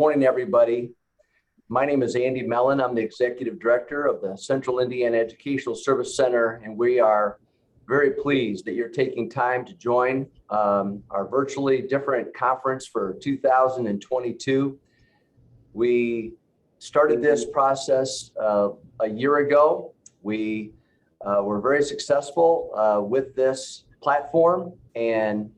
Morning, everybody. My name is Andy Melin. I'm the Executive Director of the Central Indiana Educational Service Center, and we are very pleased that you're taking time to join our virtually different conference for 2022. We started this process a year ago. We were very successful with this platform and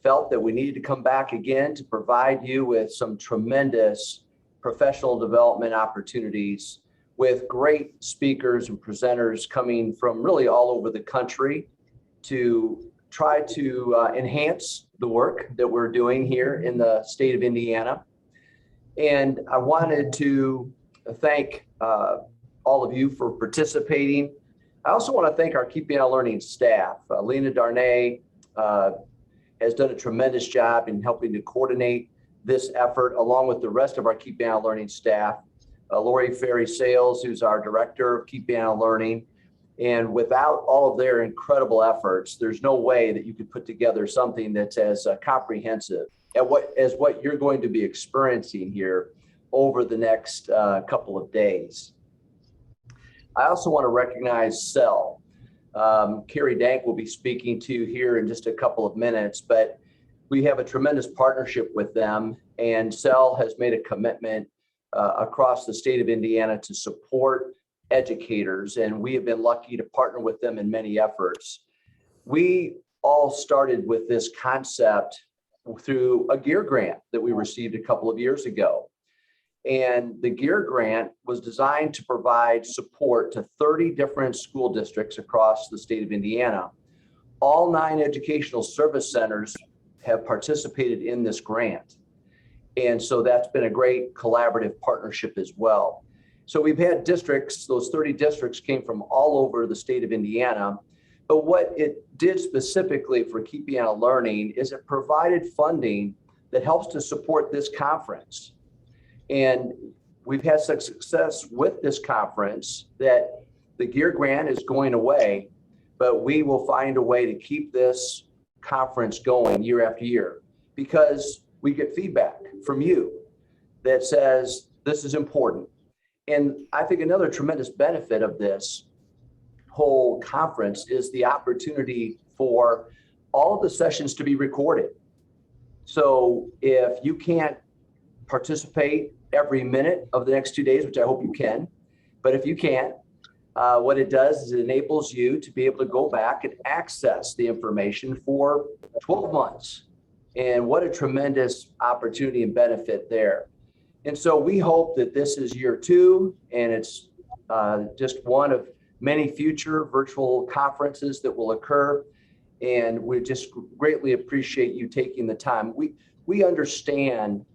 felt that we needed to come back again to provide you with some tremendous professional development opportunities with great speakers and presenters coming from really all over the country to try to enhance the work that we're doing here in the state of Indiana. And I wanted to thank all of you for participating. I also want to thank our Keep Indiana Learning staff. Lena Darnay has done a tremendous job in helping to coordinate this effort along with the rest of our Keep Indiana Learning staff. Lori Ferry Sales, who's our director of Keep Indiana Learning. And without all of their incredible efforts, there's no way that you could put together something that's as comprehensive as what you're going to be experiencing here over the next couple of days. I also want to recognize CEL. Carey Dahncke will be speaking to you here in just a couple of minutes, but we have a tremendous partnership with them, and CEL has made a commitment across the state of Indiana to support educators, and we have been lucky to partner with them in many efforts. We all started with this concept through a GEAR grant that we received a couple of years ago. And the GEAR grant was designed to provide support to 30 different school districts across the state of Indiana. All 9 educational service centers have participated in this grant. And so that's been a great collaborative partnership as well. So we've had districts, those 30 districts came from all over the state of Indiana. But what it did specifically for Keep Indiana Learning is it provided funding that helps to support this conference. And we've had such success with this conference that the GEAR grant is going away, but we will find a way to keep this conference going year after year because we get feedback from you that says this is important. And I think another tremendous benefit of this whole conference is the opportunity for all of the sessions to be recorded. So if you can't participate every minute of the next 2 days, which I hope you can, but if you can't, what it does is it enables you to be able to go back and access the information for 12 months. And what a tremendous opportunity and benefit there. And so we hope that this is year 2, and it's just one of many future virtual conferences that will occur. And we just greatly appreciate you taking the time. We understand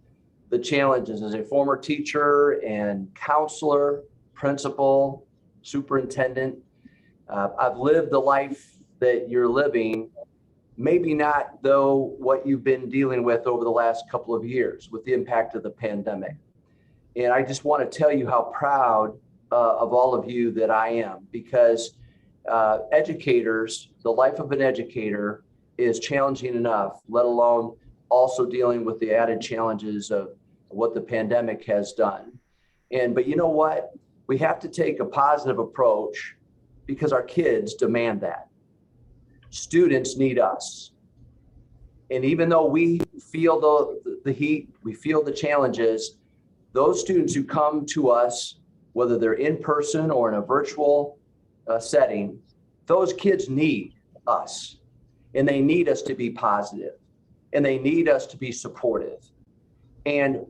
the challenges as a former teacher and counselor, principal, superintendent. I've lived the life that you're living, maybe not though what you've been dealing with over the last couple of years with the impact of the pandemic. And I just want to tell you how proud of all of you that I am, because educators, the life of an educator is challenging enough, let alone also dealing with the added challenges of what the pandemic has done. But you know what? We have to take a positive approach because our kids demand that. Students need us. And even though we feel the heat, we feel the challenges, those students who come to us, whether they're in person or in a virtual setting, those kids need us. And they need us to be positive. And they need us to be supportive. And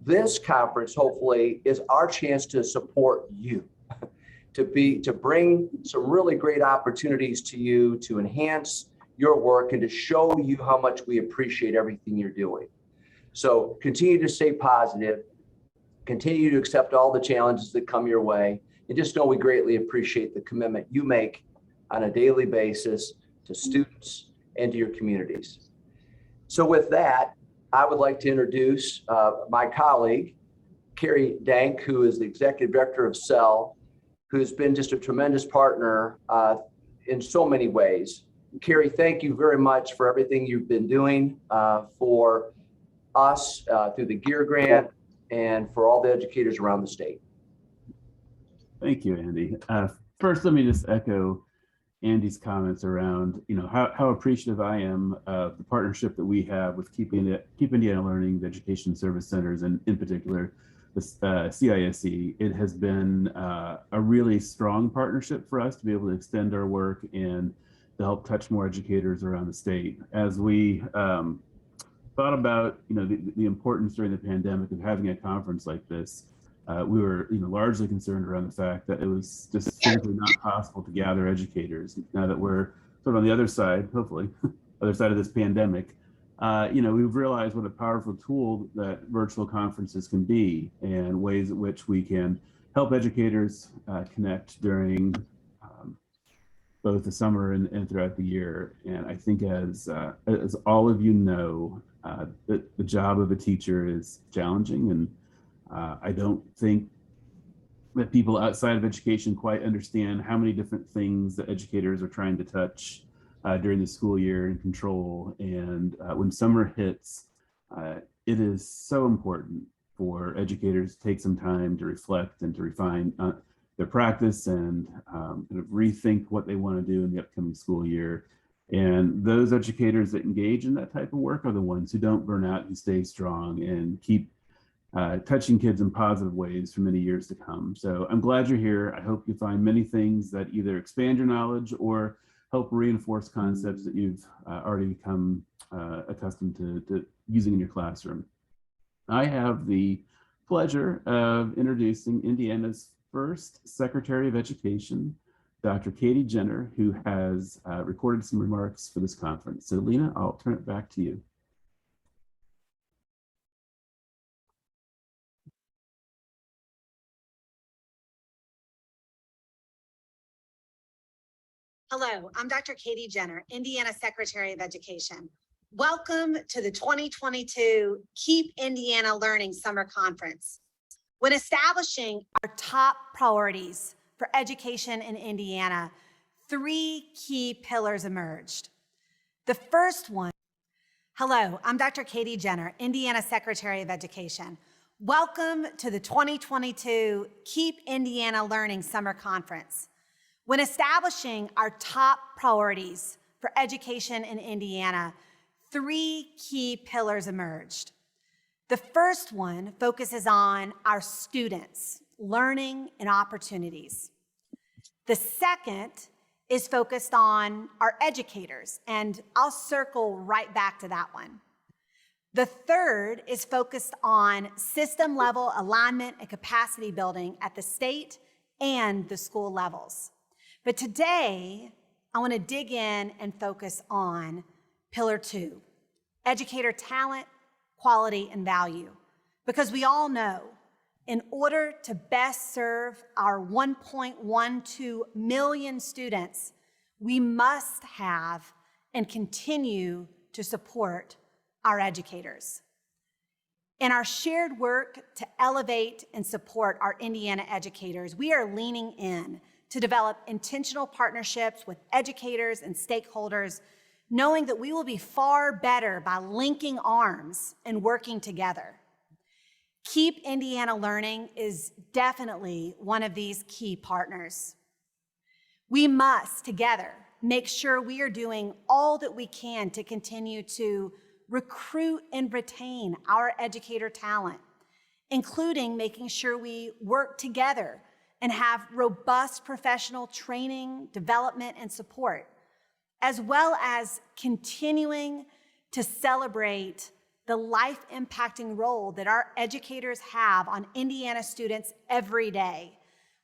this conference, hopefully, is our chance to support you, to bring some really great opportunities to you, to enhance your work and to show you how much we appreciate everything you're doing. So continue to stay positive, continue to accept all the challenges that come your way, and just know we greatly appreciate the commitment you make on a daily basis to students and to your communities. So with that, I would like to introduce my colleague, Carey Dahncke, who is the Executive Director of CEL, who's been just a tremendous partner in so many ways. Carey, thank you very much for everything you've been doing for us through the GEAR grant, and for all the educators around the state. Thank you, Andy. First, let me just echo Andy's comments around, how appreciative I am of the partnership that we have with Keep Indiana Learning, the Education Service Centers, and in particular, the CISE. It has been a really strong partnership for us to be able to extend our work and to help touch more educators around the state. As we thought about, the importance during the pandemic of having a conference like this, we were largely concerned around the fact that it was just simply not possible to gather educators. Now that we're sort of on the other side, hopefully, other side of this pandemic, we've realized what a powerful tool that virtual conferences can be, and ways in which we can help educators connect during both the summer and throughout the year. And I think as all of you know, the job of a teacher is challenging, and I don't think that people outside of education quite understand how many different things that educators are trying to touch during the school year and control. And when summer hits, it is so important for educators to take some time to reflect and to refine their practice and kind of rethink what they want to do in the upcoming school year. And those educators that engage in that type of work are the ones who don't burn out and stay strong and keep touching kids in positive ways for many years to come. So I'm glad you're here. I hope you find many things that either expand your knowledge or help reinforce concepts that you've already become accustomed to using in your classroom. I have the pleasure of introducing Indiana's first Secretary of Education, Dr. Carey Dahncke, who has recorded some remarks for this conference. So Lena, I'll turn it back to you. Hello, I'm Dr. Carey Dahncke, Indiana Secretary of Education. Welcome to the 2022 Keep Indiana Learning Summer Conference. When establishing our top priorities for education in Indiana, 3 key pillars emerged. The first one, hello, I'm Dr. Carey Dahncke, Indiana Secretary of Education. Welcome to the 2022 Keep Indiana Learning Summer Conference. When establishing our top priorities for education in Indiana, 3 key pillars emerged. The first one focuses on our students, learning and opportunities. The second is focused on our educators, and I'll circle right back to that one. The third is focused on system-level alignment and capacity building at the state and the school levels. But today, I want to dig in and focus on Pillar 2, educator talent, quality, and value. Because we all know, in order to best serve our 1.12 million students, we must have and continue to support our educators. In our shared work to elevate and support our Indiana educators, we are leaning in to develop intentional partnerships with educators and stakeholders, knowing that we will be far better by linking arms and working together. Keep Indiana Learning is definitely one of these key partners. We must, together, make sure we are doing all that we can to continue to recruit and retain our educator talent, including making sure we work together and have robust professional training, development, and support, as well as continuing to celebrate the life-impacting role that our educators have on Indiana students every day,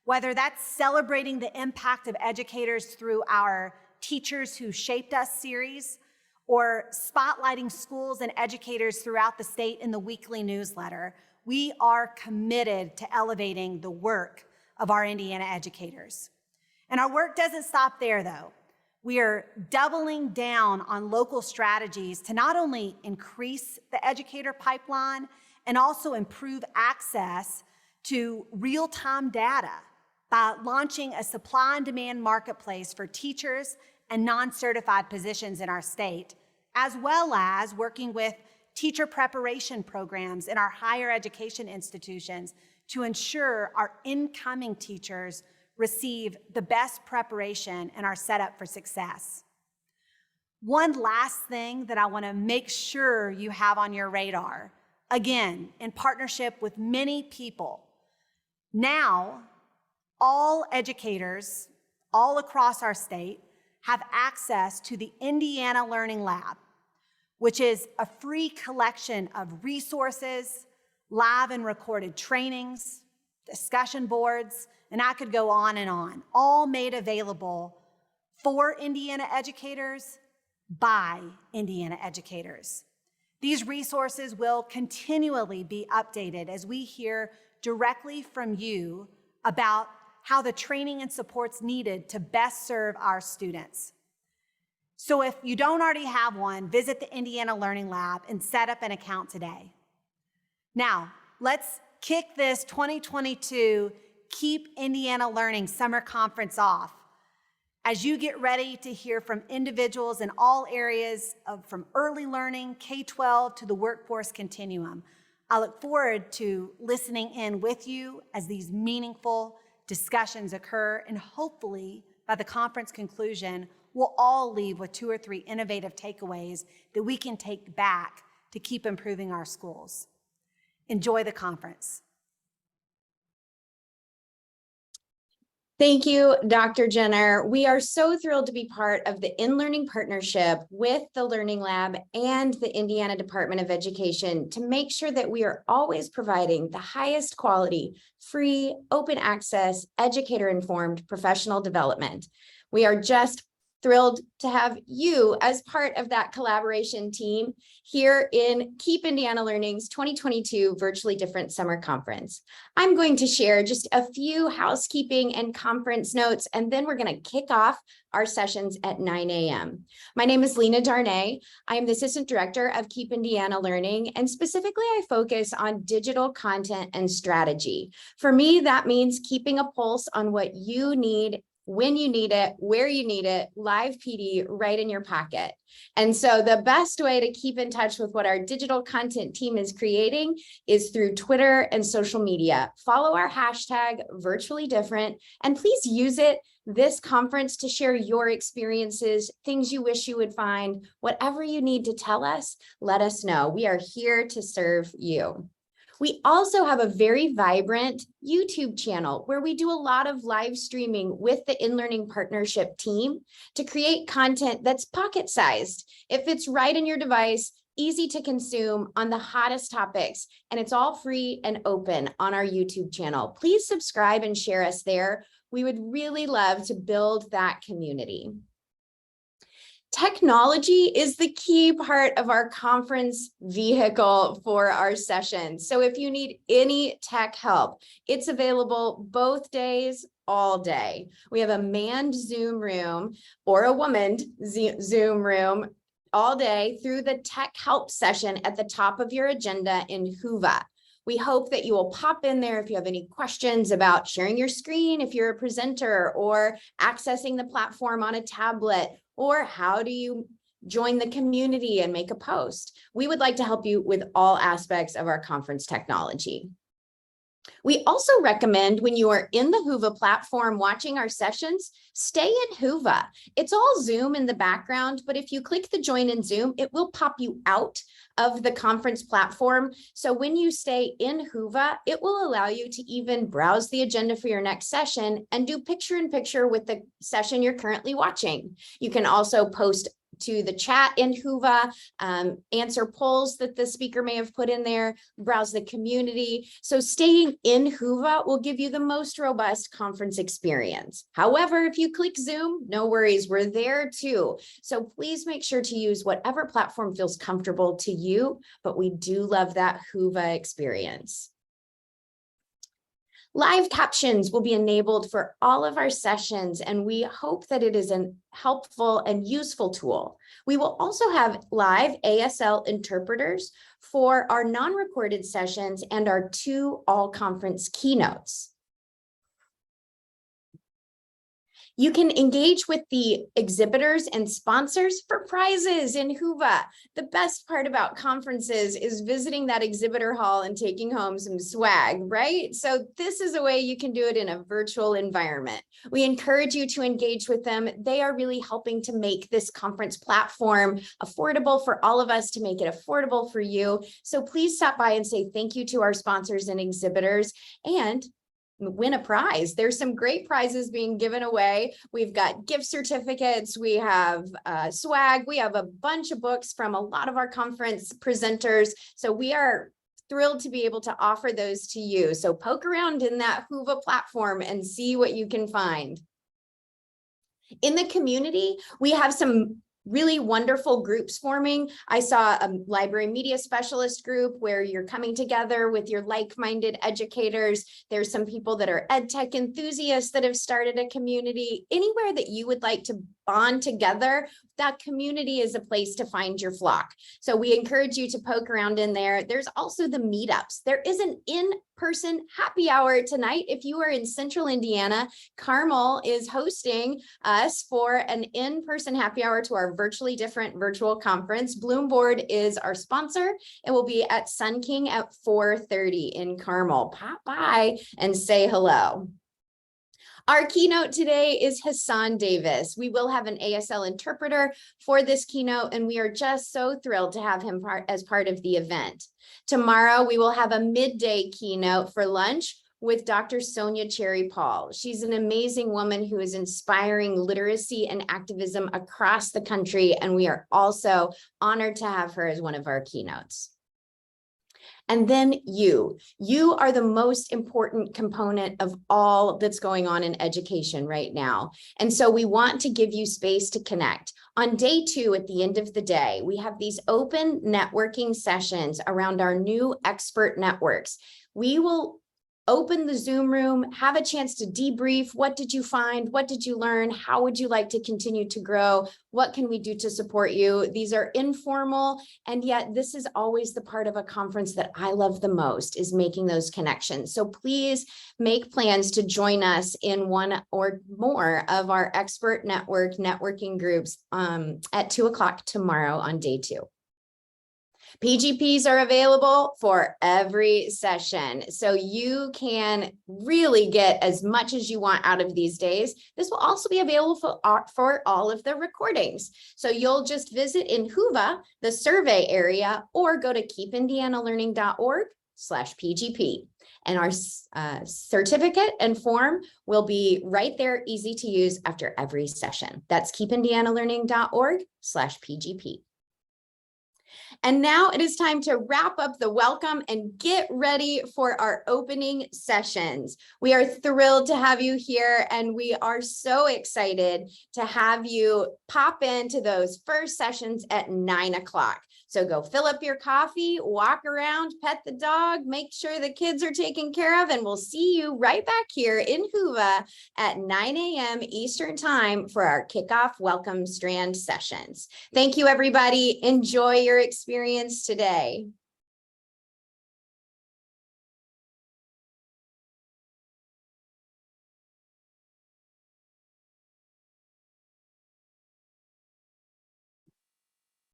whether that's celebrating the impact of educators through our Teachers Who Shaped Us series, or spotlighting schools and educators throughout the state in the weekly newsletter. We are committed to elevating the work of our Indiana educators. And our work doesn't stop there, though. We are doubling down on local strategies to not only increase the educator pipeline and also improve access to real-time data by launching a supply and demand marketplace for teachers and non-certified positions in our state, as well as working with teacher preparation programs in our higher education institutions to ensure our incoming teachers receive the best preparation and are set up for success. One last thing that I want to make sure you have on your radar, again, in partnership with many people. Now, all educators all across our state have access to the Indiana Learning Lab, which is a free collection of resources, live and recorded trainings, discussion boards, and I could go on, all made available for Indiana educators by Indiana educators. These resources will continually be updated as we hear directly from you about how the training and support's needed to best serve our students. So if you don't already have one, visit the Indiana Learning Lab and set up an account today. Now, let's kick this 2022 Keep Indiana Learning Summer Conference off as you get ready to hear from individuals in all areas from early learning, K-12 to the workforce continuum. I look forward to listening in with you as these meaningful discussions occur, and hopefully by the conference conclusion, we'll all leave with 2 or 3 innovative takeaways that we can take back to keep improving our schools. Enjoy the conference. Thank you, Dr. Jenner. We are so thrilled to be part of the in-learning partnership with the Learning Lab and the Indiana Department of Education to make sure that we are always providing the highest quality, free, open access, educator-informed professional development. We are just thrilled to have you as part of that collaboration team here in Keep Indiana Learning's 2022 Virtually Different Summer Conference. I'm going to share just a few housekeeping and conference notes, and then we're going to kick off our sessions at 9 a.m. My name is Lena Darnay. I am the Assistant Director of Keep Indiana Learning, and specifically I focus on digital content and strategy. For me, that means keeping a pulse on what you need, when you need it, where you need it, live PD right in your pocket. And so the best way to keep in touch with what our digital content team is creating is through Twitter and social media. Follow our hashtag Virtually Different, and please use it this conference to share your experiences, things you wish you would find, whatever you need to tell us, let us know. We are here to serve you. We also have a very vibrant YouTube channel where we do a lot of live streaming with the in-learning partnership team to create content that's pocket-sized. It fits right in your device, easy to consume on the hottest topics, and it's all free and open on our YouTube channel. Please subscribe and share us there. We would really love to build that community. Technology is the key part of our conference vehicle for our sessions. So if you need any tech help, it's available both days, all day. We have a manned Zoom room or a womaned Zoom room all day through the tech help session at the top of your agenda in Whova. We hope that you will pop in there if you have any questions about sharing your screen, if you're a presenter, or accessing the platform on a tablet, or how do you join the community and make a post. We would like to help you with all aspects of our conference technology. We also recommend when you are in the Whova platform watching our sessions, stay in Whova. It's all Zoom in the background, but if you click the join in Zoom, it will pop you out of the conference platform. So when you stay in Whova, it will allow you to even browse the agenda for your next session and do picture-in-picture with the session you're currently watching. You can also post to the chat in Whova, answer polls that the speaker may have put in there, browse the community. So staying in Whova will give you the most robust conference experience. However, if you click Zoom, no worries, we're there too. So please make sure to use whatever platform feels comfortable to you, but we do love that Whova experience. Live captions will be enabled for all of our sessions, and we hope that it is a helpful and useful tool. We will also have live ASL interpreters for our non-recorded sessions and our 2 all-conference keynotes. You can engage with the exhibitors and sponsors for prizes in Hoover. The best part about conferences is visiting that exhibitor hall and taking home some swag, right? So this is a way you can do it in a virtual environment. We encourage you to engage with them. They are really helping to make this conference platform affordable for all of us, to make it affordable for you. So please stop by and say thank you to our sponsors and exhibitors, and win a prize. There's some great prizes being given away. We've got gift certificates, we have swag, we have a bunch of books from a lot of our conference presenters. So we are thrilled to be able to offer those to you. So poke around in that Hoover platform and see what you can find. In the community, we have some really wonderful groups forming. I saw a library media specialist group where you're coming together with your like-minded educators. There's some people that are ed tech enthusiasts that have started a community. Anywhere that you would like to bond together, that community is a place to find your flock. So we encourage you to poke around in there. There's also the meetups. There is an in-person happy hour tonight. If you are in Central Indiana, Carmel is hosting us for an in-person happy hour to our virtually different virtual conference. Bloomboard is our sponsor. It will be at Sun King at 4:30 in Carmel. Pop by and say hello. Our keynote today is Hassan Davis. We will have an ASL interpreter for this keynote, and we are just so thrilled to have him as part of the event. Tomorrow, we will have a midday keynote for lunch with Dr. Sonia Cherry Paul. She's an amazing woman who is inspiring literacy and activism across the country, and we are also honored to have her as one of our keynotes. And then you are the most important component of all that's going on in education right now. And so we want to give you space to connect. On day 2, at the end of the day, we have these open networking sessions around our new expert networks. We will open the Zoom room, have a chance to debrief. What did you find? What did you learn? How would you like to continue to grow? What can we do to support you? These are informal, and yet this is always the part of a conference that I love the most, is making those connections. So please make plans to join us in one or more of our expert network networking groups at 2 o'clock tomorrow on day 2. PGPs are available for every session, so you can really get as much as you want out of these days. This will also be available for all of the recordings. So you'll just visit in Hoover, the survey area, or go to keepindianalearning.org/PGP. And our certificate and form will be right there, easy to use after every session. That's keepindianalearning.org/PGP. And now it is time to wrap up the welcome and get ready for our opening sessions. We are thrilled to have you here, and we are so excited to have you pop into those first sessions at 9 o'clock. So go fill up your coffee, walk around, pet the dog, make sure the kids are taken care of, and we'll see you right back here in Hoover at 9 a.m. Eastern Time for our kickoff Welcome Strand sessions. Thank you, everybody. Enjoy your experience today.